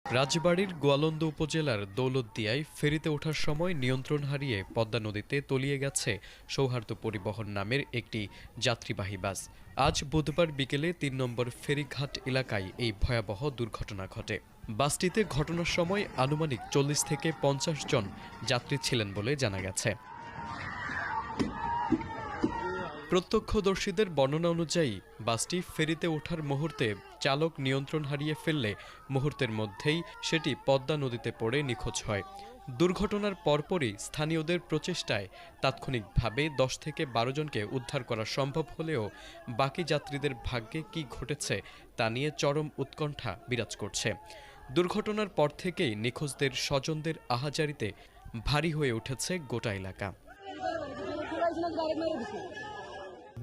রাজবাড়ীর গোয়ালন্দ উপজেলার দৌলতদিয়ায় ফেরিতে ওঠার সময় নিয়ন্ত্রণ হারিয়ে পদ্মা নদীতে তলিয়ে গেছে সৌহার্দ্য পরিবহন নামের একটি যাত্রীবাহী বাস। আজ বুধবার বিকেলে ৩ নম্বর ফেরিঘাট এলাকায় এই ভয়াবহ দুর্ঘটনা ঘটে। বাসটিতে ঘটনার সময় আনুমানিক ৪০ থেকে ৫০ জন যাত্রী ছিলেন বলে জানা গেছে। প্রত্যক্ষদর্শীদের বর্ণনা অনুযায়ী বাসটি ফেরিতে ওঠার মুহূর্তে চালক নিয়ন্ত্রণ হারিয়ে ফেললে মুহূর্তের মধ্যেই সেটি পদ্মা নদীতে পড়ে নিখোঁজ হয়। দুর্ঘটনার পরপরই স্থানীয়দের প্রচেষ্টায় তাৎক্ষণিকভাবে ১০ থেকে ১২ জনকে উদ্ধার করা সম্ভব হলেও বাকি যাত্রীদের ভাগ্যে কী ঘটেছে তা নিয়ে চরম উৎকণ্ঠা বিরাজ করছে। দুর্ঘটনার পর থেকেই নিখোঁজদের স্বজনদের আহাজারিতে ভারী হয়ে উঠেছে গোটা এলাকা।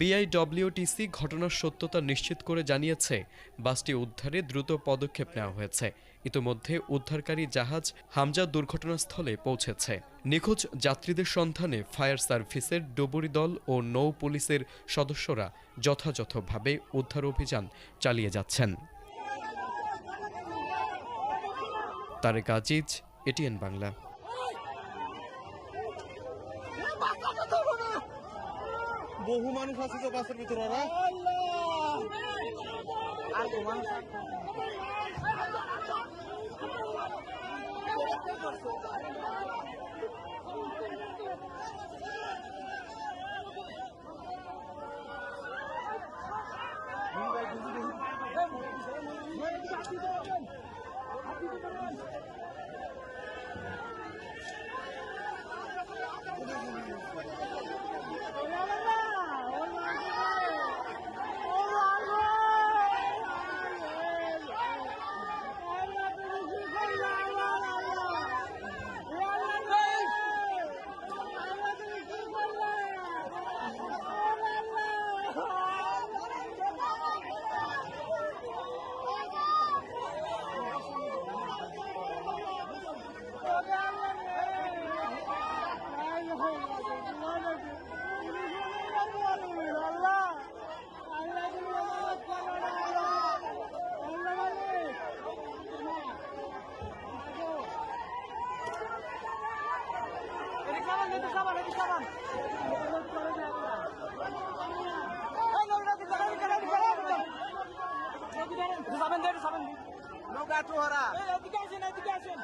বিআইডব্লিউটিসি ঘটনার সত্যতা নিশ্চিত করে জানিয়েছে, বাসটি উদ্ধারে দ্রুত পদক্ষেপ নেওয়া হয়েছে। ইতোমধ্যে উদ্ধারকারী জাহাজ হামজা দুর্ঘটনাস্থলে পৌঁছেছে। নিখোঁজ যাত্রীদের সন্ধানে ফায়ার সার্ভিসের ডুবুরি দল ও নৌ পুলিশের সদস্যরা যথাযথভাবে উদ্ধার অভিযান চালিয়ে যাচ্ছেন। তারেক আজিজ, এটিএন বাংলা। বহু মানুষ আছে তো বাসের ভিতরে। নৌকা চোহারা এদিকে আসেন।